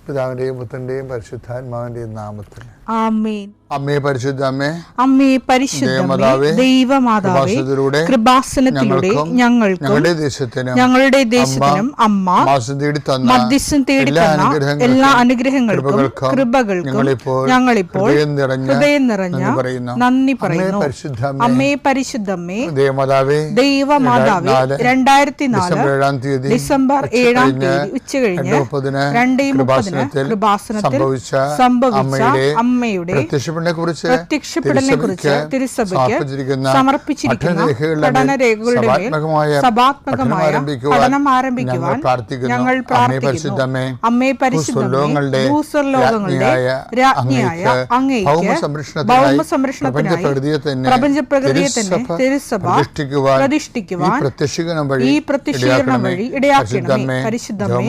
പിതാവിന്റെയും പുത്രന്റെയും പരിശുദ്ധാത്മാവിന്റെയും നാമത്തിൽ ആമേൻ. അമ്മേ പരിശുദ്ധ അമ്മേ, അമ്മേ പരിശുദ്ധമേ, ദൈവമാതാവേ, കൃപാസനത്തിലൂടെ ഞങ്ങളുടെ ദേശത്തിനും അമ്മ മധ്യസ്ഥം തേടി തന്ന എല്ലാ അനുഗ്രഹങ്ങൾക്കും കൃപകൾക്കും ഞങ്ങളിപ്പോൾ ഹൃദയം നിറഞ്ഞ നന്ദി പറയുന്നു. അമ്മേ പരിശുദ്ധമേ, ദൈവമാതാവേ, 2004 ഡിസംബർ 7 ഉച്ചകഴിഞ്ഞ് 2:30 കൃപാസനത്തിൽ സംഭവിച്ച അമ്മയുടെ പ്രത്യക്ഷപ്പെടലിനെക്കുറിച്ച് തിരുസഭയ്ക്ക് സമർപ്പിച്ചിരിക്കുന്ന പഠനരേഖകളുടെ മേൽ സഭാത്മകമായ പഠനം ആരംഭിക്കുവാൻ ഞങ്ങൾ പ്രാർത്ഥിക്കുന്നു. അമ്മേ പരിശുദ്ധമേ, ഭൂസ്വർലോകങ്ങളുടെ രാജ്ഞിയായ അങ്ങേയ്ക്ക് ഭൗമസംരക്ഷണത്തിനായി പ്രപഞ്ചപ്രകൃതിയെ തന്നെ തിരുസഭ പ്രതിഷ്ഠിക്കുവാൻ ഈ പ്രത്യക്ഷീകരണം വഴി ഇടയാക്കണമേ. പരിശുദ്ധമേ,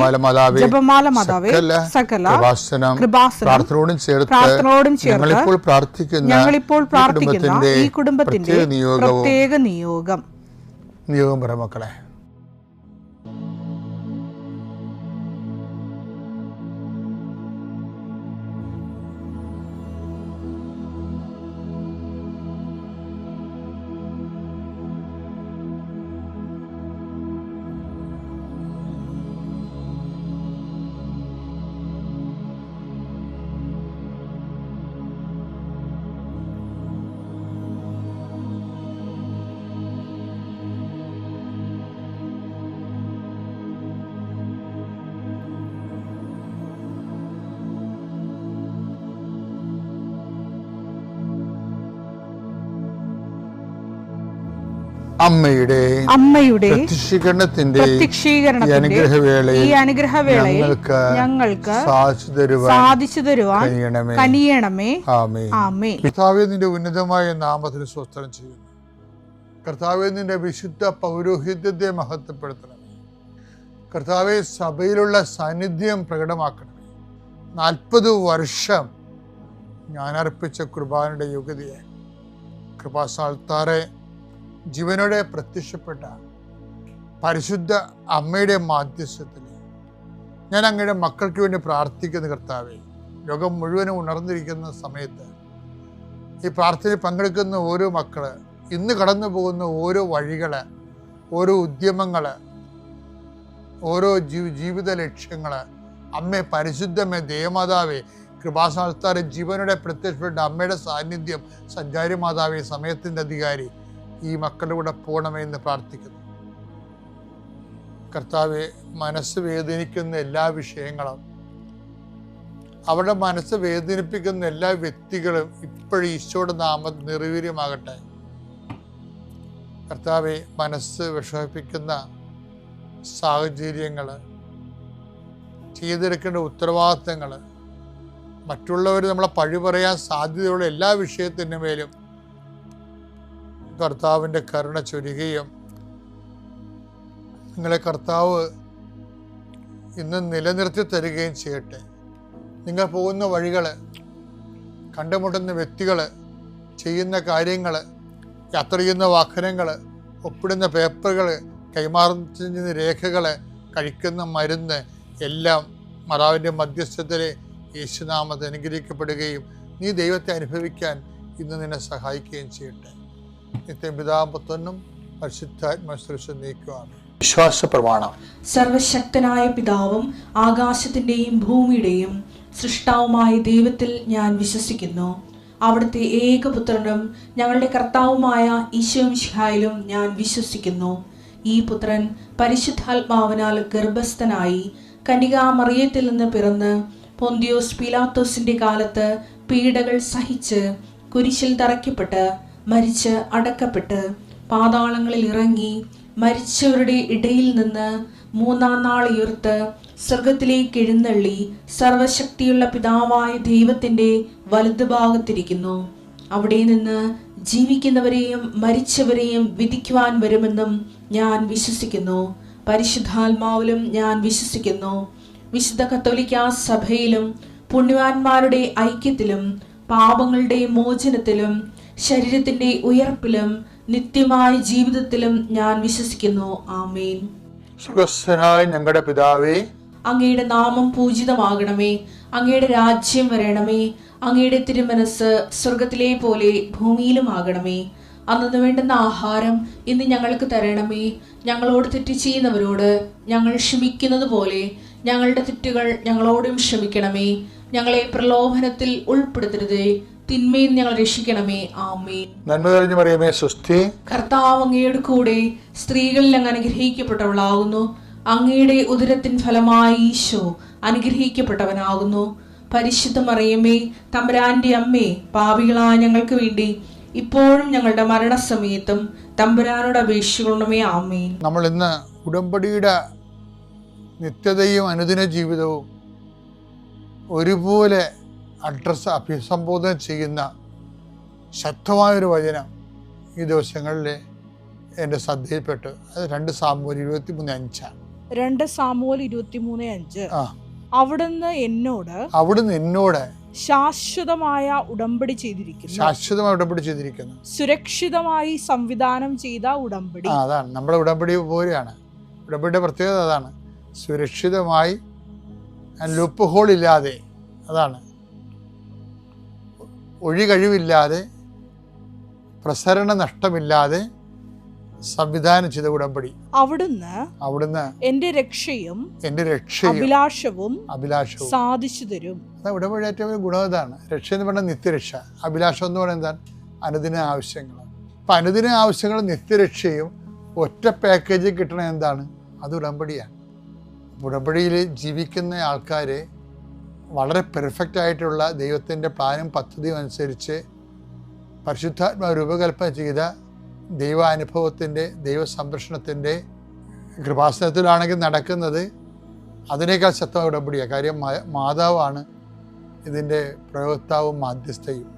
ജപമാല മാതാവേ, സകല കൃപാസനം പ്രാർത്ഥനയോടും ചേർത്ത് ഞങ്ങളിപ്പോൾ പ്രാർത്ഥിക്കുന്ന ഈ കുടുംബത്തിന്റെ പ്രത്യേക നിയോഗം പറ മക്കളെ. അമ്മയുടെ പ്രത്യക്ഷീകരണത്തിന്റെ ഈ അനുഗ്രഹവേളയിൽ ഞങ്ങൾക്ക് സാധിച്ചു തരുവാൻ കനിയണമേ. ആമേൻ. കർത്താവേ, നിന്റെ ഉന്നതമായ നാമത്തിന് സ്തോത്രം ചെയ്യുന്നു. കർത്താവേ, നിന്റെ വിശുദ്ധ പൗരോഹിത്യത്തെ മഹത്വപ്പെടുത്തണമേ. കർത്താവേ, സഭയിലുള്ള സാന്നിധ്യം പ്രകടമാക്കണമേ. 40 വർഷം ഞാൻ അർപ്പിച്ച കുർബാനയുടെ യോഗ്യതയെ കൃപാസ്ഥാനത്താറെ ജീവനോടെ പ്രത്യക്ഷപ്പെട്ട പരിശുദ്ധ അമ്മയുടെ മാധ്യസ്ഥത്തിൽ ഞാൻ അങ്ങയുടെ മക്കൾക്ക് വേണ്ടി പ്രാർത്ഥിക്കുന്ന കർത്താവേ, ലോകം മുഴുവനും ഉണർന്നിരിക്കുന്ന സമയത്ത് ഈ പ്രാർത്ഥനയിൽ പങ്കെടുക്കുന്ന ഓരോ മക്കള്, ഇന്ന് കടന്നു പോകുന്ന ഓരോ വഴികള്, ഓരോ ഉദ്യമങ്ങള്, ഓരോ ജീവിത ലക്ഷ്യങ്ങള്, അമ്മേ പരിശുദ്ധമേ, ദേവമാതാവേ, കൃപാസ്ഥാനത്താറെ ജീവനോടെ പ്രത്യക്ഷപ്പെട്ട അമ്മയുടെ സാന്നിധ്യം, സഞ്ചാരി മാതാവേ, സമയത്തിൻ്റെ അധികാരി, ഈ മക്കളുടെ കൂടെ പോകണമെന്ന് പ്രാർത്ഥിക്കുന്നു. കർത്താവെ, മനസ്സ് വേദനിക്കുന്ന എല്ലാ വിഷയങ്ങളും, അവരുടെ മനസ്സ് വേദനിപ്പിക്കുന്ന എല്ലാ വ്യക്തികളും ഇപ്പോഴും ഈശോയുടെ നാമം നിർവീര്യമാകട്ടെ. കർത്താവെ, മനസ്സ് വിഷമിപ്പിക്കുന്ന സാഹചര്യങ്ങൾ, ചെയ്തെടുക്കേണ്ട ഉത്തരവാദിത്തങ്ങൾ, മറ്റുള്ളവർ നമ്മളെ പഴി പറയാൻ സാധ്യതയുള്ള എല്ലാ വിഷയത്തിൻ്റെ മേലും കർത്താവിൻ്റെ കരുണ ചൊരിയുകയും നിങ്ങളെ കർത്താവ് ഇന്ന് നിലനിർത്തി തരികയും ചെയ്യട്ടെ. നിങ്ങൾ പോകുന്ന വഴികൾ, കണ്ടുമുട്ടുന്ന വ്യക്തികൾ, ചെയ്യുന്ന കാര്യങ്ങൾ, യാത്ര ചെയ്യുന്ന വാഹനങ്ങൾ, ഒപ്പിടുന്ന പേപ്പറുകൾ, കൈമാറുന്ന രേഖകൾ, കഴിക്കുന്ന മരുന്ന് എല്ലാം മാതാവിൻ്റെ മധ്യസ്ഥത്തിലെ യേശുനാമത്തിൽ അനുഗ്രഹിക്കപ്പെടുകയും നീ ദൈവത്തെ അനുഭവിക്കാൻ ഇന്ന് നിന്നെ സഹായിക്കുകയും ചെയ്യട്ടെ. നിത്യപിതാപുത്രനും പരിശുദ്ധാത്മാശ്രേഷ്ഠ നീക്കുവാണ്. വിശ്വാസ പ്രമാണം. സർവശക്തനായ പിതാവും ആകാശത്തിന്റെയും ഭൂമിയുടെയും സൃഷ്ടാവുമായ ദൈവത്തിൽ ഞാൻ വിശ്വസിക്കുന്നു. അവിടുത്തെ ഏകപുത്രനും ഞങ്ങളുടെ കർത്താവുമായ ഈശോമിശിഹായിലും ഞാൻ വിശ്വസിക്കുന്നു. ഈ പുത്രൻ പരിശുദ്ധാത്മാവിനാൽ ഗർഭസ്ഥനായി കന്യകാമറിയത്തിൽ നിന്ന് പിറന്ന് പൊന്തിയോസ് പീലാത്തോസിന്റെ കാലത്ത് പീഡകൾ സഹിച്ച് കുരിശിൽ തറയ്ക്കപ്പെട്ട് മരിച്ച് അടക്കപ്പെട്ട് പാതാളങ്ങളിൽ ഇറങ്ങി മരിച്ചവരുടെ ഇടയിൽ നിന്ന് 3-ാം നാൾ ഉയർത്ത് സ്വർഗത്തിലേക്ക് എഴുന്നള്ളി സർവശക്തിയുള്ള പിതാവായ ദൈവത്തിന്റെ വലതുഭാഗത്തിരിക്കുന്നു. അവിടെ നിന്ന് ജീവിക്കുന്നവരെയും മരിച്ചവരെയും വിധിക്കുവാൻ വരുമെന്നും ഞാൻ വിശ്വസിക്കുന്നു. പരിശുദ്ധാത്മാവിലും ഞാൻ വിശ്വസിക്കുന്നു. വിശുദ്ധ കത്തോലിക്കാ സഭയിലും പുണ്യവാന്മാരുടെ ഐക്യത്തിലും പാപങ്ങളുടെ മോചനത്തിലും ശരീരത്തിന്റെ ഉയർപ്പിലും നിത്യമായ ജീവിതത്തിലും ഞാൻ വിശ്വസിക്കുന്നു. ആമേൻ. സുഖസ്ഥനായ ഞങ്ങളുടെ പിതാവേ, അങ്ങയുടെ നാമം പൂജിതമാകണമേ. അങ്ങയുടെ രാജ്യം വരണമേ. അങ്ങയുടെ തിരുമനസ് സ്വർഗത്തിലെ പോലെ ഭൂമിയിലുമാകണമേ. അന്നു വേണ്ടുന്ന ആഹാരം ഇന്ന് ഞങ്ങൾക്ക് തരണമേ. ഞങ്ങളോട് തെറ്റ് ചെയ്യുന്നവരോട് ഞങ്ങൾ ക്ഷമിക്കുന്നത് പോലെ ഞങ്ങളുടെ തെറ്റുകൾ ഞങ്ങളോടും ക്ഷമിക്കണമേ. ഞങ്ങളെ പ്രലോഭനത്തിൽ ഉൾപ്പെടുത്തരുതേ, തിന്മയിൽ ഞങ്ങൾ രക്ഷിക്കണമേ. ആമേൻ. നന്മ തെളിഞ്ഞു മറിയമേ, സ്വസ്തി. കർത്താവ് അങ്ങയുടെ കൂടെ സ്ത്രീകളിൽ അങ്ങ് അനുഗ്രഹിക്കപ്പെട്ടവളാകുന്നു. അങ്ങയുടെ ഉദരത്തിൻ ഫലമായി ഈശോ അനുഗ്രഹിക്കപ്പെട്ടവനാകുന്നു. പരിശുദ്ധ മറിയമേ, തമ്പുരാന്റെ അമ്മേ, പാപികളായ ഞങ്ങൾക്ക് വേണ്ടി ഇപ്പോഴും ഞങ്ങളുടെ മരണസമയത്തും തമ്പുരാനോട് അപേക്ഷിക്കണമേ. ആമേൻ. നമ്മൾ ഇന്ന് ഉടമ്പടിയുടെ നിത്യതയും അനുദിന ജീവിതവും ഒരുപോലെ അഭിസംബോധന ചെയ്യുന്ന ശക്തമായൊരു വചനം ഈ ദിവസങ്ങളിൽ എൻ്റെ ശ്രദ്ധയിൽപ്പെട്ടു. അത് 2 സാമുവേൽ 23:5. 2 സാമുവേൽ 23:5. അവിടുന്ന് എന്നോട് ശാശ്വതമായ ഉടമ്പടി ചെയ്തിരിക്കുന്നു. സുരക്ഷിതമായി സംവിധാനം ചെയ്ത ഉടമ്പടി. അതാണ് നമ്മുടെ ഉടമ്പടി പോലെയാണ്. ഉടമ്പടിയുടെ പ്രത്യേകത അതാണ്. സുരക്ഷിതമായി, ലൂപ്പ് ഹോൾ ഇല്ലാതെ, അതാണ് ഒഴികഴിവില്ലാതെ, പ്രസരണ നഷ്ടമില്ലാതെ സംവിധാനം ചെയ്ത ഉടമ്പടി. അവിടുന്ന് എന്റെ രക്ഷയും അഭിലാഷവും സാധിച്ചു തരും. ഉടമ്പടി ഏറ്റവും ഗുണം ഇതാണ്. രക്ഷ എന്ന് പറഞ്ഞാൽ നിത്യരക്ഷ, അഭിലാഷം എന്ന് പറയുന്നത് എന്താണ്? അനുദിന ആവശ്യങ്ങൾ. അപ്പം അനുദിന ആവശ്യങ്ങൾ നിത്യരക്ഷയും ഒറ്റ പാക്കേജിൽ കിട്ടണ എന്താണ്? അത് ഉടമ്പടിയാണ്. ഉടമ്പടിയിൽ ജീവിക്കുന്ന ആൾക്കാർ വളരെ പെർഫെക്റ്റ് ആയിട്ടുള്ള ദൈവത്തിൻ്റെ പ്ലാനും പദ്ധതിയും അനുസരിച്ച് പരിശുദ്ധാത്മാവ് രൂപകൽപ്പന ചെയ്ത ദൈവാനുഭവത്തിൻ്റെ, ദൈവസംരക്ഷണത്തിൻ്റെ കൃപാസനത്തിലാണെങ്കിൽ നടക്കുന്നത് അതിനേക്കാൾ ശക്തമായ ഉടമ്പടിയാണ്. കാര്യം മാതാവാണ് ഇതിൻ്റെ പ്രയോക്താവും മാധ്യസ്ഥയും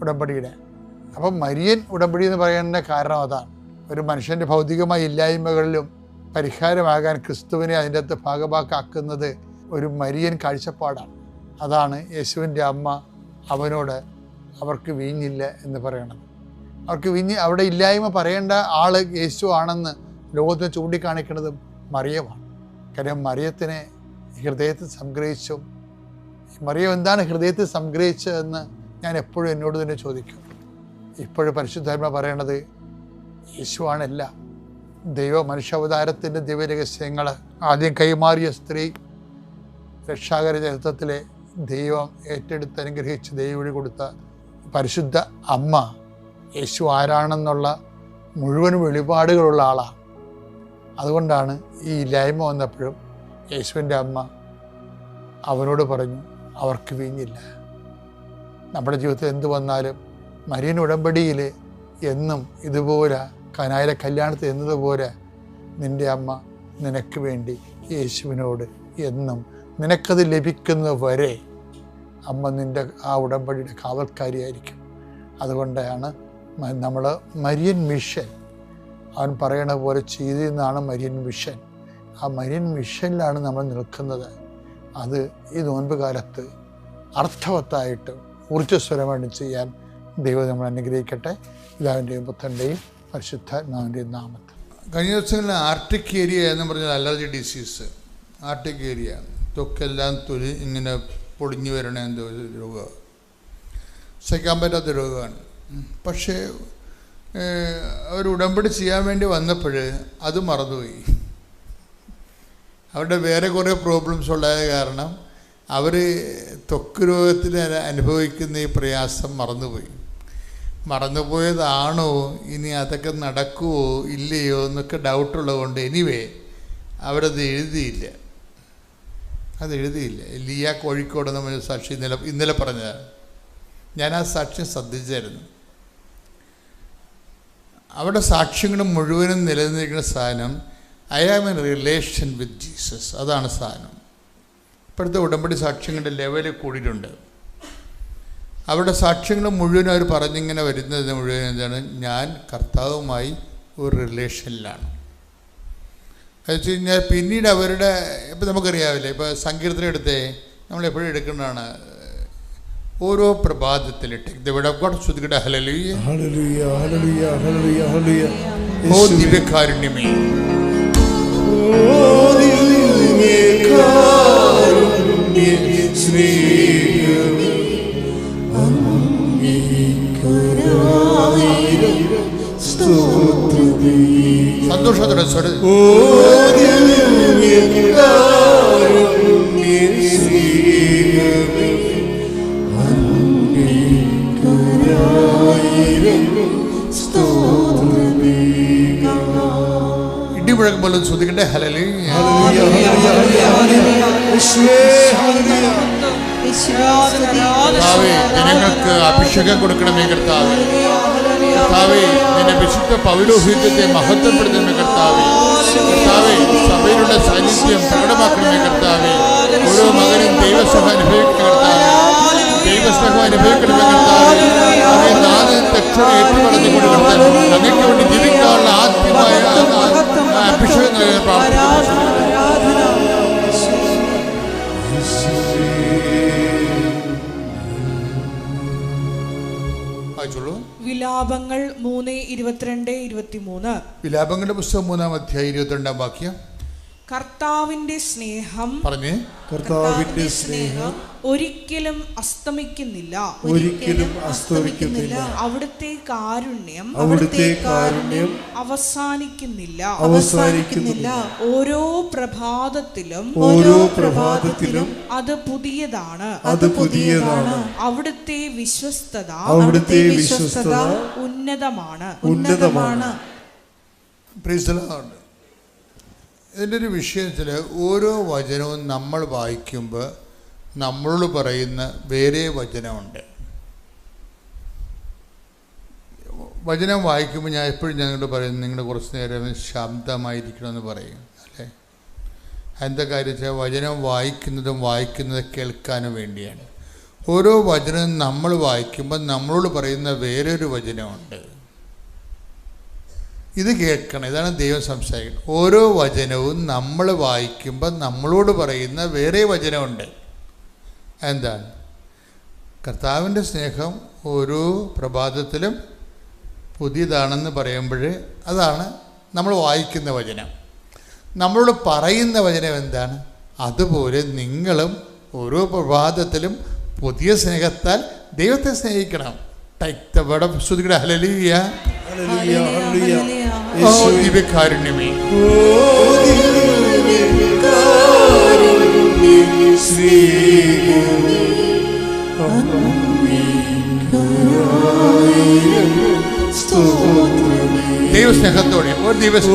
ഉടമ്പടിയുടെ. അപ്പം മരിയൻ ഉടമ്പടി എന്ന് പറയുന്നതിൻ്റെ കാരണം അതാണ്. ഒരു മനുഷ്യൻ്റെ ഭൗതികമായ ഇല്ലായ്മകളിലും പരിഹാരമാകാൻ ക്രിസ്തുവിനെ അതിൻ്റെ അകത്ത് ഭാഗമാക്കാക്കുന്നത് ഒരു മരിയൻ കാഴ്ചപ്പാടാണ്. അതാണ് യേശുവിൻ്റെ അമ്മ അവനോട് അവർക്ക് വീഞ്ഞില്ല എന്ന് പറയണത്. അവർക്ക് അവിടെ ഇല്ലായ്മ പറയേണ്ട ആൾ യേശു ആണെന്ന് ലോകത്തിന് ചൂണ്ടിക്കാണിക്കുന്നതും മറിയമാണ്. കാര്യം മറിയത്തിനെ ഹൃദയത്തിൽ സംഗ്രഹിച്ചു. മറിയം എന്താണ് ഹൃദയത്തിൽ സംഗ്രഹിച്ചതെന്ന് ഞാൻ എപ്പോഴും എന്നോട് തന്നെ ചോദിക്കും. ഇപ്പോഴും പരിശുദ്ധാത്മ പറയണത് യേശുവാണല്ല. ദൈവ മനുഷ്യാവതാരത്തിൻ്റെ ദിവ്യരഹസ്യങ്ങൾ ആദ്യം കൈമാറിയ സ്ത്രീ, രക്ഷാകര ചരിത്രത്തിലെ ദൈവം ഏറ്റെടുത്ത് അനുഗ്രഹിച്ച് ദൈവവഴി കൊടുത്ത പരിശുദ്ധ അമ്മ യേശു ആരാണെന്നുള്ള മുഴുവൻ വെളിപാടുകളുള്ള ആളാണ്. അതുകൊണ്ടാണ് ഈ ഇല്ലായ്മ വന്നപ്പോഴും യേശുവിൻ്റെ അമ്മ അവനോട് പറഞ്ഞു അവർക്ക് വീഞ്ഞില്ല. നമ്മുടെ ജീവിതത്തിൽ എന്ത് വന്നാലും മരിയൻ ഉടമ്പടിയിൽ എന്നും ഇതുപോലെ കനായിലെ കല്യാണത്തിൽ എന്നതുപോലെ നിൻ്റെ അമ്മ നിനക്ക് വേണ്ടി യേശുവിനോട് എന്നും നിനക്കത് ലഭിക്കുന്നത് വരെ അമ്മ നിൻ്റെ ആ ഉടമ്പടിയുടെ കാവൽക്കാരിയായിരിക്കും. അതുകൊണ്ടാണ് നമ്മൾ മരിയൻ മിഷൻ, അവൻ പറയണ പോലെ ചെയ്തെന്നാണ് മരിയൻ മിഷൻ. ആ മരിയൻ മിഷനിലാണ് നമ്മൾ നിൽക്കുന്നത്. അത് ഈ നോൻപ് കാലത്ത് അർത്ഥവത്തായിട്ട് ഊർജ്ജസ്വരമായിട്ട് ചെയ്യാൻ ദൈവം നമ്മൾ അനുഗ്രഹിക്കട്ടെ. പിതാവിൻ്റെയും പുത്രൻ്റെയും പരിശുദ്ധാത്മാവിൻ്റെയും നാമത്തിൽ. കഴിഞ്ഞ ദിവസങ്ങളിൽ ആർട്ടിക് ഏരിയ എന്ന് പറഞ്ഞാൽ അലർജി ഡിസീസ്. ആർട്ടിക് ഏരിയ ത്വക്കെല്ലാം തൊലി ഇങ്ങനെ പൊടിഞ്ഞു വരണ എന്തോ ഒരു രോഗം, സഹിക്കാൻ പറ്റാത്ത രോഗമാണ്. പക്ഷേ അവർ ഉടമ്പടി ചെയ്യാൻ വേണ്ടി വന്നപ്പോൾ അത് മറന്നുപോയി. അവരുടെ വേറെ കുറേ പ്രോബ്ലംസ് ഉണ്ടായ കാരണം അവർ ത്വക്ക് രോഗത്തിന് അനുഭവിക്കുന്ന ഈ പ്രയാസം മറന്നുപോയതാണോ, ഇനി അതൊക്കെ നടക്കുമോ ഇല്ലയോ എന്നൊക്കെ ഡൗട്ടുള്ളതുകൊണ്ട് എനിവേ അവരത് എഴുതിയില്ല. ലിയ കോഴിക്കോട് നമ്മൾ സാക്ഷി ഇന്നലെ പറഞ്ഞതാണ്. ഞാൻ ആ സാക്ഷ്യം ശ്രദ്ധിച്ചായിരുന്നു. അവിടെ സാക്ഷ്യങ്ങൾ മുഴുവനും നിലനിൽക്കുന്ന സാധനം I am in relation with Jesus. അതാണ് സാധനം. ഇപ്പോഴത്തെ ഉടമ്പടി സാക്ഷ്യങ്ങളുടെ ലെവലിൽ കൂടിയിട്ടുണ്ട്. അവരുടെ സാക്ഷ്യങ്ങൾ മുഴുവനും അവർ പറഞ്ഞിങ്ങനെ വരുന്നത് മുഴുവൻ എന്താണ്? ഞാൻ കർത്താവുമായി ഒരു റിലേഷനിലാണ്. അത് വെച്ച് കഴിഞ്ഞാൽ പിന്നീട് അവരുടെ ഇപ്പം നമുക്കറിയാവില്ലേ, ഇപ്പോൾ സങ്കീർത്തനം എടുത്തേ നമ്മളെപ്പോഴും എടുക്കുന്നതാണ്. ഓരോ പ്രഭാതത്തിൽ ശ്രദ്ധിക്കട്ടെ, ഹല്ലേലൂയ ഹല്ലേലൂയ ഹല്ലേലൂയ ഹല്ലേലൂയ ഹല്ലേലൂയ. ഓ ദിവ്യകാരുണ്യമേ, ഓ ദിവ്യകാരുണ്യമേ, സന്തോഷത്തോടെ ഇടിമുഴക്കം പോലും ശ്രദ്ധിക്കട്ടെ. ഹല്ലേലൂയ. ജനങ്ങൾക്ക് അഭിഷേകം കൊടുക്കണമേ കർത്താവേ. കർത്താവേ, നിന്റെ വിശുദ്ധ പൗരോഹിത്യത്തെ മഹത്വപ്പെടുത്തണമേ കർത്താവേ. കർത്താവേ, സഭയിലുള്ള സാന്നിധ്യം പ്രകടമാക്കണമേ കർത്താവേ. ഓരോ മകനും ദൈവസഭ അനുഭവിക്കണമേ കർത്താവേ. ദൈവസഭ അനുഭവിക്കണമേ കർത്താവേ. അങ്ങേ നാഥൻ ദക്ഷത ഏറ്റുപറഞ്ഞുകൊണ്ട് കർത്താവേ, അങ്ങേക്ക് വേണ്ടി ജീവിക്കാനുള്ള ആത്മീയമായ അഭിഷേകം നൽകാൻ പ്രാർത്ഥിക്കുന്നു. വിലാപങ്ങൾ 3:22-23. വിലാപങ്ങളുടെ പുസ്തകം 3-ാം അധ്യായം 22-ാം വാക്യം. കർത്താവിന്റെ സ്നേഹം പറഞ്ഞേ. കർത്താവിന്റെ സ്നേഹം ഒരിക്കലും അസ്തമിക്കുന്നില്ല, ഒരിക്കലും അസ്തമിക്കുന്നില്ല. അവിടുത്തെ കാരുണ്യം അവസാനിക്കുന്നില്ല, അവസാനിക്കുന്നില്ല. ഓരോ പ്രഭാതത്തിലും അത് പുതിയതാണ്, അവിടുത്തെ വിശ്വസ്തത ഉന്നതമാണ്. ഇതിൻ്റെ ഒരു വിഷയത്തിൽ ഓരോ വചനവും നമ്മൾ വായിക്കുമ്പോൾ നമ്മളോട് പറയുന്ന വേറെ വചനമുണ്ട്. വചനം വായിക്കുമ്പോൾ ഞാൻ എപ്പോഴും ഞങ്ങളോട് പറയുന്നത്, നിങ്ങൾ കുറച്ച് നേരം ശാന്തമായിരിക്കണമെന്ന് പറയും, അല്ലേ? എന്താ കാര്യം വെച്ചാൽ വചനം വായിക്കുന്നത് കേൾക്കാനും വേണ്ടിയാണ്. ഓരോ വചനവും നമ്മൾ വായിക്കുമ്പോൾ നമ്മളോട് പറയുന്ന വേറൊരു വചനമുണ്ട്. ഇത് കേൾക്കണം. ഇതാണ് ദൈവം സംസാരിക്കുന്നത്. ഓരോ വചനവും നമ്മൾ വായിക്കുമ്പോൾ നമ്മളോട് പറയുന്ന വേറെ വചനമുണ്ട്. എന്താണ്? കർത്താവിൻ്റെ സ്നേഹം ഓരോ പ്രഭാതത്തിലും പുതിയതാണെന്ന് പറയുമ്പോൾ അതാണ് നമ്മൾ വായിക്കുന്ന വചനം. നമ്മളോട് പറയുന്ന വചനം എന്താണ്? അതുപോലെ നിങ്ങളും ഓരോ പ്രഭാതത്തിലും പുതിയ സ്നേഹത്താൽ ദൈവത്തെ സ്നേഹിക്കണം. ഹല്ലേലൂയ. ദിവ്യകാരുണ്യമേ, ദൈവസ്നേഹത്തോടെ ഒരു ദിവസം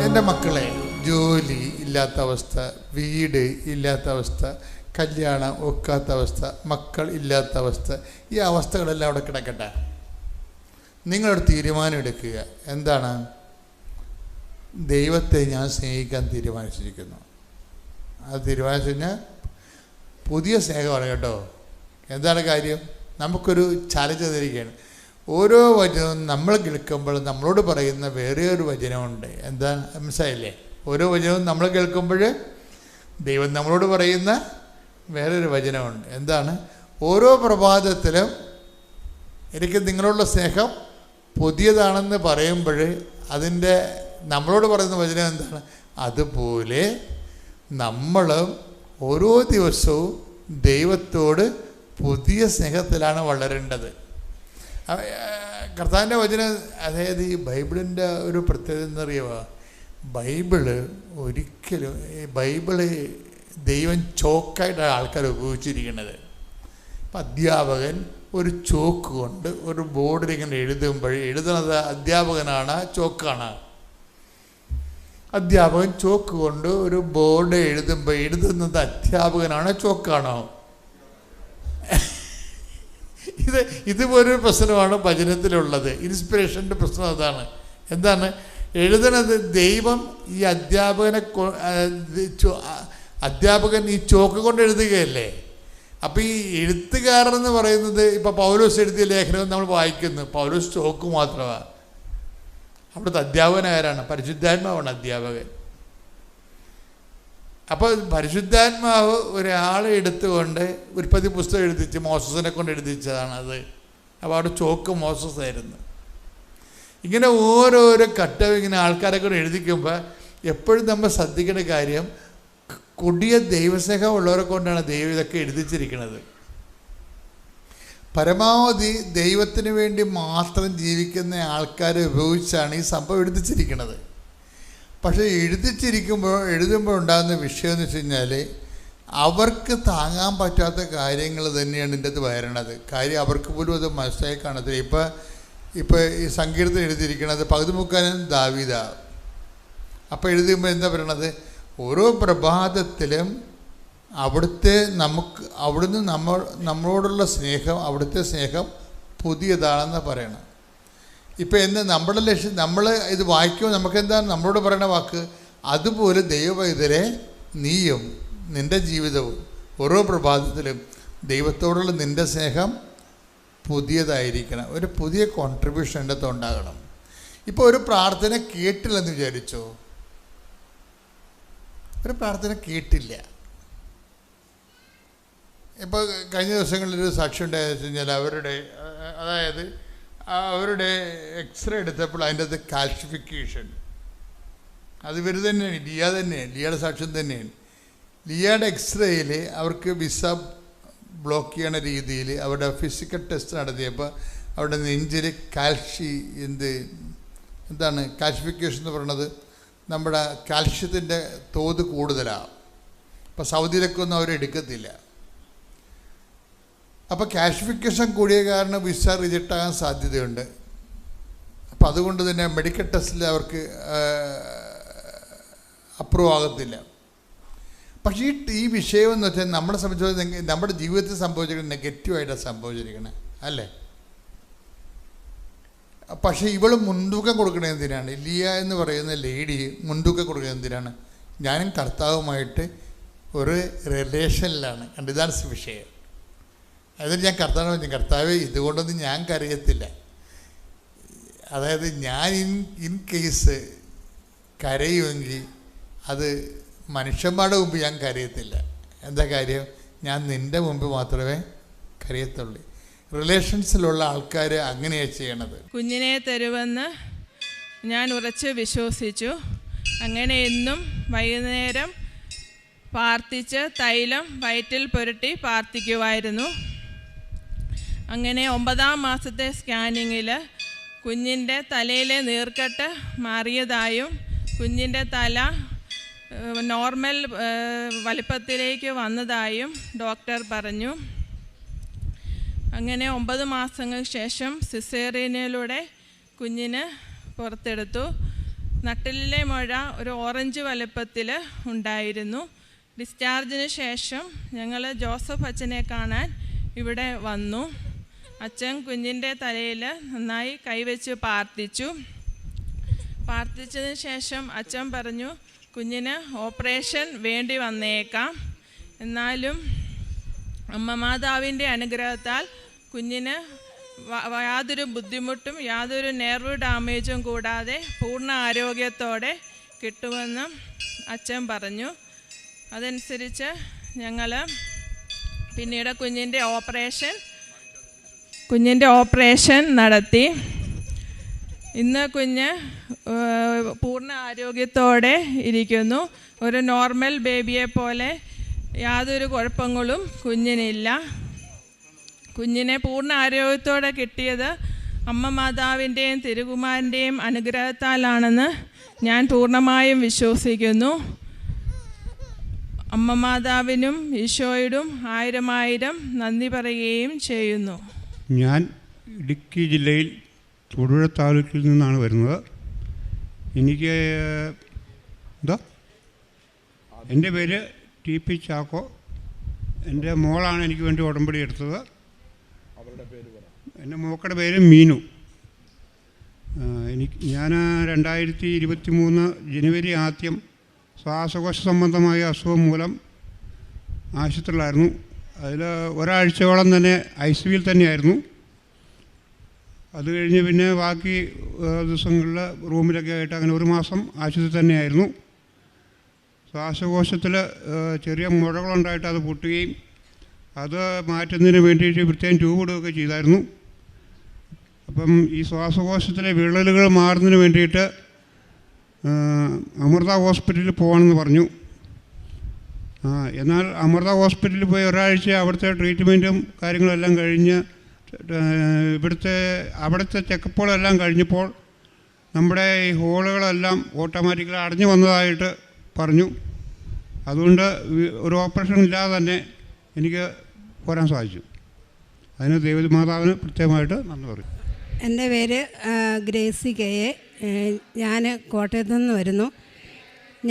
എൻ്റെ മക്കളെ, ജോലി ഇല്ലാത്ത അവസ്ഥ, വീട് ഇല്ലാത്ത അവസ്ഥ, കല്യാണം ഒക്കാത്ത അവസ്ഥ, മക്കൾ ഇല്ലാത്ത അവസ്ഥ, ഈ അവസ്ഥകളെല്ലാം അവിടെ കിടക്കട്ടെ. നിങ്ങളൊരു തീരുമാനം എടുക്കുക. എന്താണ്? ദൈവത്തെ ഞാൻ സ്നേഹിക്കാൻ തീരുമാനിച്ചിരിക്കുന്നു. അത് തീരുമാനിച്ചു കഴിഞ്ഞാൽ പുതിയ സ്നേഹമാണ് കേട്ടോ. എന്താണ് കാര്യം? നമുക്കൊരു ചാലഞ്ച് തന്നിരിക്കുകയാണ്. ഓരോ വചനവും നമ്മൾ കേൾക്കുമ്പോൾ നമ്മളോട് പറയുന്ന വേറെ ഒരു വചനമുണ്ട്. എന്താണ്? മനസ്സിലായില്ലേ? ഓരോ വചനവും നമ്മൾ കേൾക്കുമ്പോൾ ദൈവം നമ്മളോട് പറയുന്ന വേറൊരു വചനമുണ്ട്. എന്താണ്? ഓരോ പ്രഭാതത്തിലും എനിക്ക് നിങ്ങളോടുള്ള സ്നേഹം പുതിയതാണെന്ന് പറയുമ്പോൾ അതിൻ്റെ നമ്മളോട് പറയുന്ന വചനം എന്താണ്? അതുപോലെ നമ്മളും ഓരോ ദിവസവും ദൈവത്തോട് പുതിയ സ്നേഹത്തിലാണ് വളരേണ്ടത്. കർത്താവിൻ്റെ വചനം, അതായത് ഈ ബൈബിളിൻ്റെ ഒരു പ്രത്യേകത എന്നറിയുക, ബൈബിള് ദൈവം ചോക്കായിട്ടാണ് ആൾക്കാർ ഉപയോഗിച്ചിരിക്കുന്നത്. ഇപ്പം അധ്യാപകൻ ഒരു ചോക്ക് കൊണ്ട് ഒരു ബോർഡിൽ ഇങ്ങനെ എഴുതുമ്പോൾ എഴുതുന്നത് അധ്യാപകനാണ്, ചോക്കാണ്? അധ്യാപകൻ ചോക്ക് കൊണ്ട് ഒരു ബോർഡ് എഴുതുമ്പോൾ എഴുതുന്നത് അധ്യാപകനാണ്, ചോക്കാണോ? ഇതുപോലൊരു പ്രശ്നമാണ് വചനത്തിലുള്ളത്. ഇൻസ്പിറേഷൻ്റെ പ്രശ്നം അതാണ്. എന്താണ്? എഴുതണത് ദൈവം ഈ അധ്യാപകൻ ഈ ചോക്ക് കൊണ്ട് എഴുതുകയല്ലേ. അപ്പോൾ ഈ എഴുത്തുകാരൻ എന്ന് പറയുന്നത്, ഇപ്പോൾ പൗലോസ് എഴുതിയ ലേഖനം നമ്മൾ വായിക്കുന്നു, പൗലോസ് ചോക്ക് മാത്രമാണ്. അവിടുത്തെ അധ്യാപകൻ ആരാണ്? പരിശുദ്ധാത്മാവാണ് അധ്യാപകൻ. അപ്പോൾ പരിശുദ്ധാത്മാവ് ഒരാളെ എടുത്തുകൊണ്ട് ഉൽപ്പത്തി പുസ്തകം എഴുതിച്ച് മോസസിനെ കൊണ്ട് എഴുതിച്ചതാണ് അത്. അപ്പോൾ അവിടെ ചോക്ക് മോസസ് ആയിരുന്നു. ഇങ്ങനെ ഓരോരോ ഘട്ടവും ഇങ്ങനെ ആൾക്കാരെ കൊണ്ട് എഴുതിക്കുമ്പോൾ എപ്പോഴും നമ്മൾ ശ്രദ്ധിക്കേണ്ട കാര്യം, കൊടിയ ദൈവസ്നേഹം ഉള്ളവരെ കൊണ്ടാണ് ദൈവം ഇതൊക്കെ എഴുതിച്ചിരിക്കുന്നത്. പരമാവധി ദൈവത്തിന് വേണ്ടി മാത്രം ജീവിക്കുന്ന ആൾക്കാരെ ഉപയോഗിച്ചാണ് ഈ സംഭവം എഴുതിച്ചിരിക്കുന്നത്. പക്ഷേ എഴുതുമ്പോൾ ഉണ്ടാകുന്ന വിഷയം എന്ന് വെച്ച് കഴിഞ്ഞാൽ, അവർക്ക് താങ്ങാൻ പറ്റാത്ത കാര്യങ്ങൾ തന്നെയാണ് ഇതിൻ്റെ അത് വരണത്. കാര്യം അവർക്ക് പോലും അത് മനസ്സിലായി കാണത്തില്ല. ഇപ്പോൾ ഈ സങ്കീർത്തനം എഴുതിയിരിക്കുന്നത് പകുതി മുക്കാലും ദാവീദ. അപ്പോൾ എഴുതുമ്പോൾ എന്താ പറയണത്? ഓരോ പ്രഭാതത്തിലും അവിടുന്ന് നമ്മളോടുള്ള സ്നേഹം, അവിടുത്തെ സ്നേഹം പുതിയതാണെന്ന് പറയണം. ഇപ്പം എന്താ നമ്മുടെ ലക്ഷ്യം? നമ്മൾ ഇത് വായിക്കുമ്പോൾ നമുക്കെന്താണ് നമ്മളോട് പറയുന്ന വാക്ക്? അതുപോലെ ദൈവവൈതരെ നീയും നിൻ്റെ ജീവിതവും ഓരോ പ്രഭാതത്തിലും ദൈവത്തോടുള്ള നിൻ്റെ സ്നേഹം പുതിയതായിരിക്കണം. ഒരു പുതിയ കോൺട്രിബ്യൂഷൻ എൻ്റെ അകത്ത് ഉണ്ടാകണം. ഇപ്പോൾ ഒരു പ്രാർത്ഥന കേട്ടില്ലെന്ന് വിചാരിച്ചോ? ഒരു പ്രാർത്ഥന കേട്ടില്ല. ഇപ്പോൾ കഴിഞ്ഞ ദിവസങ്ങളിലൊരു സാക്ഷി ഉണ്ടായെന്ന് വെച്ച് കഴിഞ്ഞാൽ അവരുടെ എക്സ്റേ എടുത്തപ്പോൾ അതിൻ്റെ അത് കാൽഷിഫിക്കേഷൻ, അത് ഇവർ തന്നെയാണ്, ലിയയുടെ സാക്ഷ്യം തന്നെയാണ്. ലിയയുടെ എക്സ്റേയിൽ അവർക്ക് വിസ ബ്ലോക്ക് ചെയ്യണ രീതിയിൽ അവരുടെ ഫിസിക്കൽ ടെസ്റ്റ് നടത്തിയപ്പോൾ അവരുടെ നെഞ്ചിൽ എന്താണ് കാൽഷിഫിക്കേഷൻ എന്ന് പറയുന്നത്? നമ്മുടെ കാൽഷ്യത്തിൻ്റെ തോത് കൂടുതലാണ്. അപ്പോൾ സൗദിയിലൊക്കെ ഒന്നും അവരെടുക്കത്തില്ല. അപ്പോൾ കാൽഷിഫിക്കേഷൻ കൂടിയ കാരണം വിസ റിജക്റ്റ് ആകാൻ സാധ്യതയുണ്ട്. അപ്പോൾ അതുകൊണ്ട് തന്നെ മെഡിക്കൽ ടെസ്റ്റിൽ അവർക്ക് അപ്രൂവ് ആകത്തില്ല. പക്ഷേ ഈ വിഷയം എന്ന് വെച്ചാൽ നമ്മളെ സംബന്ധിച്ച് നമ്മുടെ ജീവിതത്തിൽ സംഭവിച്ചിരിക്കുന്നത് നെഗറ്റീവായിട്ടാണ് സംഭവിച്ചിരിക്കുന്നത്, അല്ലേ? പക്ഷേ ഇവൾ മുൻതൂക്കം കൊടുക്കുന്നത് എന്തിനാണ്? ലിയ എന്ന് പറയുന്ന ലേഡി മുൻതൂക്കം കൊടുക്കുന്നത് എന്തിനാണ്? ഞാനും കർത്താവുമായിട്ട് ഒരു റിലേഷനിലാണ്. ഇതാണ് വിഷയം. അതായത് ഞാൻ കർത്താവേ ഇതുകൊണ്ടൊന്നും ഞാൻ കരയത്തില്ല. അതായത് ഞാൻ ഇൻ കേസ് കരയുമെങ്കിൽ അത് മനുഷ്യന്മാരുടെ മുമ്പ് ഞാൻ കരയത്തില്ല. എന്താ കാര്യം? ഞാൻ നിൻ്റെ മുമ്പ് മാത്രമേ കരയത്തുള്ളൂ. റിലേഷൻസിലുള്ള ആൾക്കാർ അങ്ങനെയാണ് ചെയ്യണത്. കുഞ്ഞിനെ തരുമെന്ന് ഞാൻ ഉറച്ച് വിശ്വസിച്ചു. അങ്ങനെ എന്നും വൈകുന്നേരം പ്രാർത്ഥിച്ച് തൈലം വയറ്റിൽ പുരട്ടി പ്രാർത്ഥിക്കുമായിരുന്നു. അങ്ങനെ 9-ാം മാസത്തെ സ്കാനിങ്ങിൽ കുഞ്ഞിൻ്റെ തലയിലെ നീർക്കെട്ട് മാറിയതായും കുഞ്ഞിൻ്റെ തല നോർമൽ വലിപ്പത്തിലേക്ക് വന്നതായും ഡോക്ടർ പറഞ്ഞു. അങ്ങനെ 9 മാസങ്ങൾക്ക് ശേഷം സിസേറിയനിലൂടെ കുഞ്ഞിന് പുറത്തെടുത്തു. നട്ടലിലെ മുഴ ഒരു ഓറഞ്ച് വലിപ്പത്തിൽ ഉണ്ടായിരുന്നു. ഡിസ്ചാർജിന് ശേഷം ഞങ്ങൾ ജോസഫ് അച്ഛനെ കാണാൻ ഇവിടെ വന്നു. അച്ഛൻ കുഞ്ഞിൻ്റെ തലയിൽ നന്നായി കൈവച്ച് പ്രാർത്ഥിച്ചതിന് ശേഷം അച്ഛൻ പറഞ്ഞു, കുഞ്ഞിന് ഓപ്പറേഷൻ വേണ്ടി വന്നേക്കാം, എന്നാലും അമ്മ മാതാവിൻ്റെ അനുഗ്രഹത്താൽ കുഞ്ഞിന് യാതൊരു ബുദ്ധിമുട്ടും യാതൊരു നെർവ് ഡാമേജും കൂടാതെ പൂർണ്ണ ആരോഗ്യത്തോടെ കിട്ടുമെന്ന് അച്ഛൻ പറഞ്ഞു. അതനുസരിച്ച് ഞങ്ങൾ പിന്നീട് കുഞ്ഞിൻ്റെ ഓപ്പറേഷൻ നടത്തി. ഇന്ന് കുഞ്ഞ് പൂർണ്ണ ആരോഗ്യത്തോടെ ഇരിക്കുന്നു. ഒരു നോർമൽ ബേബിയെ പോലെ യാതൊരു കുഴപ്പങ്ങളും കുഞ്ഞിനില്ല. കുഞ്ഞിനെ പൂർണ്ണ ആരോഗ്യത്തോടെ കിട്ടിയത് അമ്മ മാതാവിൻ്റെയും തിരുകുമാരൻ്റെയും അനുഗ്രഹത്താലാണെന്ന് ഞാൻ പൂർണ്ണമായും വിശ്വസിക്കുന്നു. അമ്മ മാതാവിനും ഈശോയോടും 1000 നന്ദി പറയുകയും ചെയ്യുന്നു. ഞാൻ ഇടുക്കി ജില്ലയിൽ തൊടുപുഴ താലൂക്കിൽ നിന്നാണ് വരുന്നത്. എനിക്ക് എൻ്റെ പേര് TP ചാക്കോ. എൻ്റെ മോളാണ് എനിക്ക് വേണ്ടി ഉടമ്പടി എടുത്തത്. എൻ്റെ മോക്കടെ പേര് മീനു. ഞാൻ 2023 ജനുവരി ആദ്യം ശ്വാസകോശ സംബന്ധമായ അസുഖം മൂലം ആശുപത്രിയിലായിരുന്നു. അതിൽ ഒരാഴ്ചയോളം തന്നെ ICUവിൽ തന്നെയായിരുന്നു. അത് കഴിഞ്ഞ് പിന്നെ ബാക്കി ദിവസങ്ങളിൽ റൂമിലൊക്കെ ആയിട്ട് അങ്ങനെ 1 മാസം ആശുപത്രി തന്നെയായിരുന്നു. ശ്വാസകോശത്തിൽ ചെറിയ മുഴകളുണ്ടായിട്ട് അത് പൊട്ടുകയും അത് മാറ്റുന്നതിന് വേണ്ടിയിട്ട് പ്രത്യേകം ട്യൂബ് ഇടുകയൊക്കെ ചെയ്തായിരുന്നു. അപ്പം ഈ ശ്വാസകോശത്തിലെ വിള്ളലുകൾ മാറുന്നതിന് വേണ്ടിയിട്ട് അമൃത ഹോസ്പിറ്റലിൽ പോകണമെന്ന് പറഞ്ഞു. എന്നാൽ അമൃത ഹോസ്പിറ്റലിൽ പോയി ഒരാഴ്ച അവിടുത്തെ ട്രീറ്റ്മെൻറ്റും കാര്യങ്ങളെല്ലാം കഴിഞ്ഞ് അവിടുത്തെ ചെക്കപ്പുകളെല്ലാം കഴിഞ്ഞപ്പോൾ നമ്മുടെ ഈ ഹോളുകളെല്ലാം ഓട്ടോമാറ്റിക്കലി അടഞ്ഞു വന്നതായിട്ട് പറഞ്ഞു. അതുകൊണ്ട് ഒരു ഓപ്പറേഷൻ ഇല്ലാതെ തന്നെ എനിക്ക് പോരാൻ സാധിച്ചു. അതിന് ദേവമാതാവിന് പ്രത്യേകമായിട്ട് നന്ദി പറയും. എൻ്റെ പേര് ഗ്രേസി കെ എ. ഞാൻ കോട്ടയത്തു നിന്ന് വരുന്നു.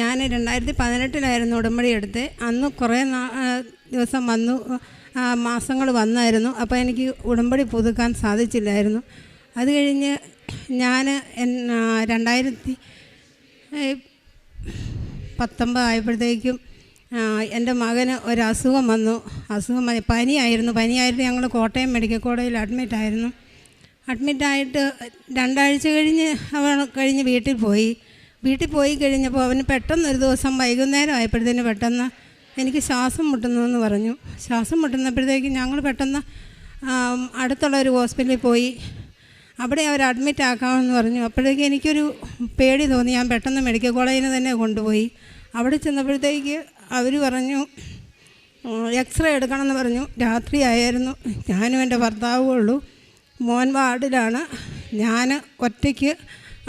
ഞാൻ 2018 ഉടമ്പടി എടുത്ത്. അന്ന് കുറേ ദിവസം വന്നു, മാസങ്ങൾ വന്നായിരുന്നു. അപ്പോൾ എനിക്ക് ഉടമ്പടി പുതുക്കാൻ സാധിച്ചില്ലായിരുന്നു. അത് കഴിഞ്ഞ് ഞാൻ 2019 ആയപ്പോഴത്തേക്കും എൻ്റെ മകന് ഒരസുഖം വന്നു. പനിയായിരുന്നു. ഞങ്ങൾ കോട്ടയം മെഡിക്കൽ കോളേജിൽ അഡ്മിറ്റായിരുന്നു. അഡ്മിറ്റായിട്ട് 2 ആഴ്ച കഴിഞ്ഞ് വീട്ടിൽ പോയി കഴിഞ്ഞപ്പോൾ അവന് പെട്ടെന്നൊരു ദിവസം വൈകുന്നേരം ആയപ്പോഴത്തേന് പെട്ടെന്ന് എനിക്ക് ശ്വാസം മുട്ടുന്നു എന്ന് പറഞ്ഞു. ശ്വാസം മുട്ടുന്നപ്പോഴത്തേക്കും ഞങ്ങൾ പെട്ടെന്ന് അടുത്തുള്ള ഒരു ഹോസ്പിറ്റലിൽ പോയി. അവിടെ അവർ അഡ്മിറ്റ് ആക്കാമെന്ന് പറഞ്ഞു. അപ്പോഴേക്കും എനിക്കൊരു പേടി തോന്നി. ഞാൻ പെട്ടെന്ന് മെഡിക്കൽ കോളേജിന് തന്നെ കൊണ്ടുപോയി. അവിടെ ചെന്നപ്പോഴത്തേക്ക് അവർ പറഞ്ഞു എക്സ്റേ എടുക്കണമെന്ന് പറഞ്ഞു. രാത്രി ആയിരുന്നു. ഞാനും എൻ്റെ ഭർത്താവും ഉള്ളൂ. മോൻ വാർഡിലാണ്. ഞാൻ ഒറ്റയ്ക്ക്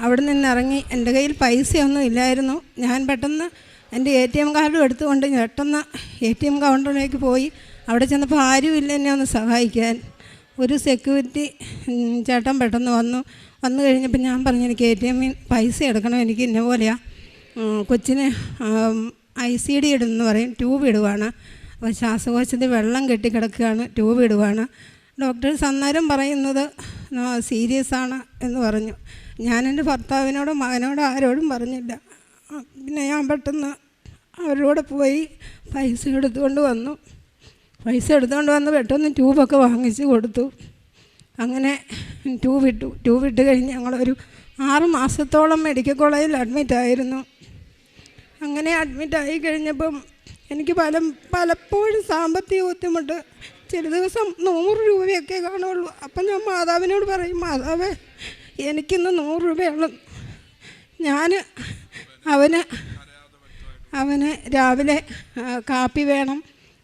അവിടെ നിന്നിറങ്ങി. എൻ്റെ കയ്യിൽ പൈസയൊന്നും ഇല്ലായിരുന്നു. ഞാൻ പെട്ടെന്ന് എൻ്റെ ATM കാർഡും എടുത്തുകൊണ്ട് പെട്ടെന്ന് ATM കൗണ്ടറിലേക്ക് പോയി. അവിടെ ചെന്നപ്പോൾ ആരുമില്ല എന്നെ ഒന്ന് സഹായിക്കാൻ. ഒരു സെക്യൂരിറ്റി ചേട്ടൻ പെട്ടെന്ന് വന്നു കഴിഞ്ഞപ്പോൾ ഞാൻ പറഞ്ഞു എനിക്ക് ATM-ൽ പൈസ എടുക്കണം, എനിക്ക് ഇന്ന പോലെയാണ്, കൊച്ചിന് ICD ഇടുമെന്ന് പറയും, ട്യൂബ് ഇടുവാണ്, അപ്പോൾ ശ്വാസകോശത്തിൽ വെള്ളം കെട്ടിക്കിടക്കുകയാണ്, ട്യൂബ് ഇടുവാണ്. ഡോക്ടേഴ്സ് അന്നേരം പറയുന്നത് സീരിയസ് ആണ് എന്ന് പറഞ്ഞു. ഞാൻ എൻ്റെ ഭർത്താവിനോടും മകനോടും ആരോടും പറഞ്ഞില്ല. പിന്നെ ഞാൻ പെട്ടെന്ന് അവരോട് പോയി പൈസ എടുത്തുകൊണ്ട് വന്നു പെട്ടെന്ന് ട്യൂബൊക്കെ വാങ്ങിച്ച് കൊടുത്തു. അങ്ങനെ ട്യൂബ് ഇട്ട് കഴിഞ്ഞ് ഞങ്ങളൊരു 6 മാസത്തോളം മെഡിക്കൽ കോളേജിൽ അഡ്മിറ്റായിരുന്നു. അങ്ങനെ അഡ്മിറ്റായി കഴിഞ്ഞപ്പം എനിക്ക് പലപ്പോഴും സാമ്പത്തിക ബുദ്ധിമുട്ട്. ചില ദിവസം 100 രൂപയൊക്കെ കാണുള്ളൂ. അപ്പം ഞാൻ മാതാവിനോട് പറയും, മാതാവേ എനിക്കിന്ന് 100 രൂപയുള്ളൂ. ഞാൻ അവന് രാവിലെ കാപ്പി വേണം,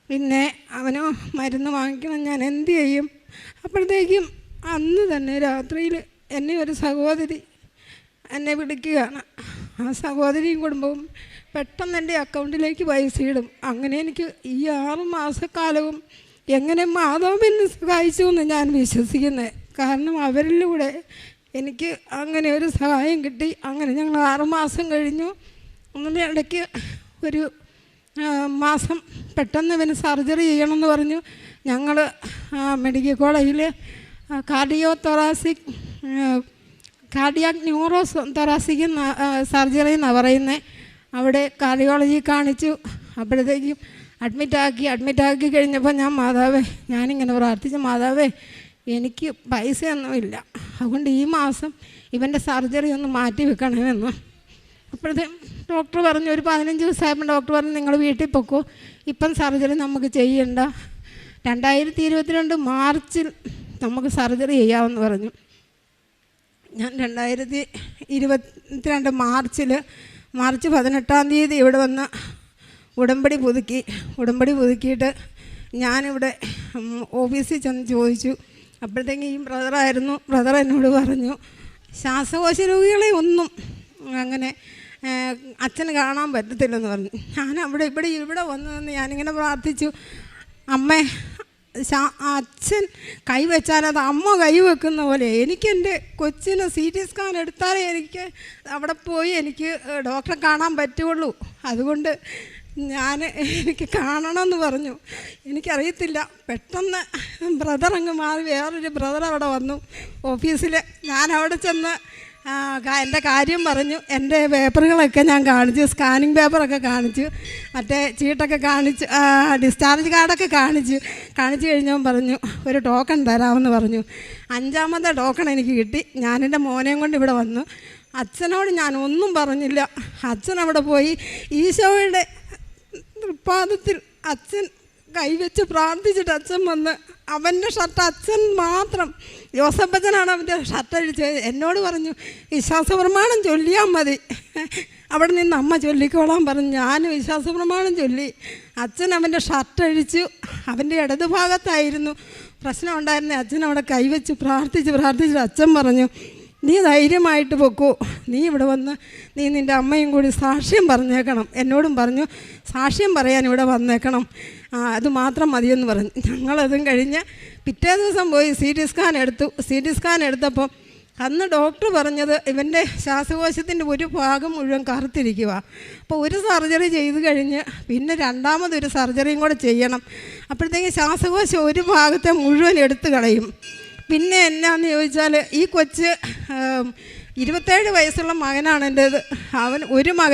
പിന്നെ അവന് മരുന്ന് വാങ്ങിക്കണം, ഞാൻ എന്ത് ചെയ്യും? അപ്പോഴത്തേക്കും അന്ന് തന്നെ രാത്രിയിൽ എന്നെ ഒരു സഹോദരി എന്നെ വിളിക്കുകയാണ്. ആ സഹോദരിയും കുടുംബവും പെട്ടെന്ന് എൻ്റെ അക്കൗണ്ടിലേക്ക് പൈസ ഇടും. അങ്ങനെ എനിക്ക് ഈ 6 മാസക്കാലവും എങ്ങനെ മാതാവ് എന്നെ സഹായിച്ചു എന്ന് ഞാൻ വിശ്വസിക്കുന്നത്. കാരണം അവരിലൂടെ എനിക്ക് അങ്ങനെ ഒരു സഹായം കിട്ടി. അങ്ങനെ ഞങ്ങൾ 6 മാസം കഴിഞ്ഞു. അങ്ങനെ ഇടയ്ക്ക് ഒരു മാസം പെട്ടെന്ന് ഇവന് സർജറി ചെയ്യണമെന്ന് പറഞ്ഞു. ഞങ്ങൾ മെഡിക്കൽ കോളേജിൽ കാർഡിയാക് ന്യൂറോ തൊറാസിക് സർജറി എന്നാണ് പറയുന്നത്. അവിടെ കാർഡിയോളജി കാണിച്ചു. അപ്പോഴത്തേക്കും അഡ്മിറ്റാക്കി കഴിഞ്ഞപ്പോൾ ഞാൻ മാതാവേ, ഞാനിങ്ങനെ പ്രാർത്ഥിച്ചു, മാതാവേ എനിക്ക് പൈസയൊന്നുമില്ല, അതുകൊണ്ട് ഈ മാസം ഇവൻ്റെ സർജറി ഒന്ന് മാറ്റി വെക്കണമെന്ന്. അപ്പോഴത്തേക്കും ഡോക്ടർ പറഞ്ഞു, ഒരു 15 ദിവസമായപ്പോൾ ഡോക്ടർ പറഞ്ഞു നിങ്ങൾ വീട്ടിൽ പൊക്കോ, ഇപ്പം സർജറി നമുക്ക് ചെയ്യണ്ട, 2022 മാർച്ചിൽ നമുക്ക് സർജറി ചെയ്യാമെന്ന് പറഞ്ഞു. ഞാൻ 2022 മാർച്ച് 18-ാം തീയതി ഇവിടെ വന്ന് ഉടമ്പടി പുതുക്കിയിട്ട് ഞാനിവിടെ ഓഫീസിൽ ചെന്ന് ചോദിച്ചു. അപ്പോഴത്തേക്കും ഈ ബ്രദർ എന്നോട് പറഞ്ഞു ശ്വാസകോശ രോഗികളെ ഒന്നും അങ്ങനെ അച്ഛന് കാണാൻ പറ്റത്തില്ലെന്ന് പറഞ്ഞു. ഞാൻ ഇവിടെ വന്നു നിന്ന് ഞാനിങ്ങനെ പ്രാർത്ഥിച്ചു, അമ്മേ അച്ഛൻ കൈവച്ചാൽ അത് അമ്മ കൈവെക്കുന്ന പോലെ എനിക്കെൻ്റെ കൊച്ചിന് CT സ്കാൻ എടുത്താലേ അവിടെ പോയി എനിക്ക് ഡോക്ടറെ കാണാൻ പറ്റുള്ളൂ. അതുകൊണ്ട് എനിക്ക് കാണണമെന്ന് പറഞ്ഞു. എനിക്കറിയത്തില്ല, പെട്ടെന്ന് ബ്രദർ അങ്ങ് മാറി വേറൊരു ബ്രദർ അവിടെ വന്നു ഓഫീസിൽ. ഞാൻ അവിടെ ചെന്ന് എൻ്റെ കാര്യം പറഞ്ഞു. എൻ്റെ പേപ്പറുകളൊക്കെ ഞാൻ കാണിച്ചു, സ്കാനിങ് പേപ്പറൊക്കെ കാണിച്ചു, മറ്റേ ചീട്ടൊക്കെ കാണിച്ചു, ഡിസ്ചാർജ് കാർഡൊക്കെ കാണിച്ചു കഴിഞ്ഞവൻ പറഞ്ഞു ഒരു ടോക്കൺ തരാമെന്ന് പറഞ്ഞു. 5ാമത്തെ ടോക്കൺ എനിക്ക് കിട്ടി. ഞാനെൻ്റെ മോനെയും കൊണ്ട് ഇവിടെ വന്നു. അച്ഛനോട് ഞാൻ ഒന്നും പറഞ്ഞില്ല. അച്ഛൻ അവിടെ പോയി ഈശോയുടെ തൃപ്പാദത്തിൽ അച്ഛൻ കൈവച്ച് പ്രാർത്ഥിച്ചിട്ട് അച്ഛൻ വന്ന് അവൻ്റെ ഷർട്ട് അച്ഛൻ മാത്രം, ജോസഫച്ചനാണ് അവൻ്റെ ഷർട്ട് അഴിച്ചത്. എന്നോട് പറഞ്ഞു വിശ്വാസപ്രമാണം ചൊല്ലിയാൽ മതി, അവിടെ നിന്ന് അമ്മ ചൊല്ലിക്കോളാൻ പറഞ്ഞു. ഞാൻ വിശ്വാസപ്രമാണം ചൊല്ലി. അച്ഛൻ അവൻ്റെ ഷർട്ട് അഴിച്ചു. അവൻ്റെ ഇടതുഭാഗത്തായിരുന്നു പ്രശ്നം ഉണ്ടായിരുന്നത്. അച്ഛൻ അവിടെ കൈവച്ച് പ്രാർത്ഥിച്ചിട്ട് അച്ഛൻ പറഞ്ഞു, നീ ധൈര്യമായിട്ട് പൊക്കൂ, നീ ഇവിടെ വന്ന് നീ നിൻ്റെ അമ്മയും കൂടി സാക്ഷ്യം പറഞ്ഞേക്കണം. എന്നോടും പറഞ്ഞു സാക്ഷ്യം പറയാൻ ഇവിടെ വന്നേക്കണം, അത് മാത്രം മതിയെന്ന് പറഞ്ഞു. ഞങ്ങളതും കഴിഞ്ഞ് പിറ്റേ ദിവസം പോയി സി ടി സ്കാൻ എടുത്തപ്പോൾ അന്ന് ഡോക്ടർ പറഞ്ഞത് ഇവൻ്റെ ശ്വാസകോശത്തിൻ്റെ ഒരു ഭാഗം മുഴുവൻ കറുത്തിരിക്കുക. അപ്പോൾ ഒരു സർജറി ചെയ്ത് കഴിഞ്ഞ് പിന്നെ രണ്ടാമതൊരു സർജറിയും കൂടെ ചെയ്യണം. അപ്പോഴത്തേക്ക് ശ്വാസകോശം ഒരു ഭാഗത്തെ മുഴുവൻ എടുത്തു കളയും. പിന്നെ എന്നാന്ന് ചോദിച്ചാൽ ഈ കൊച്ച് 27 വയസ്സുള്ള മകനാണ് എൻ്റേത്. അവൻ ഒരു മകൻ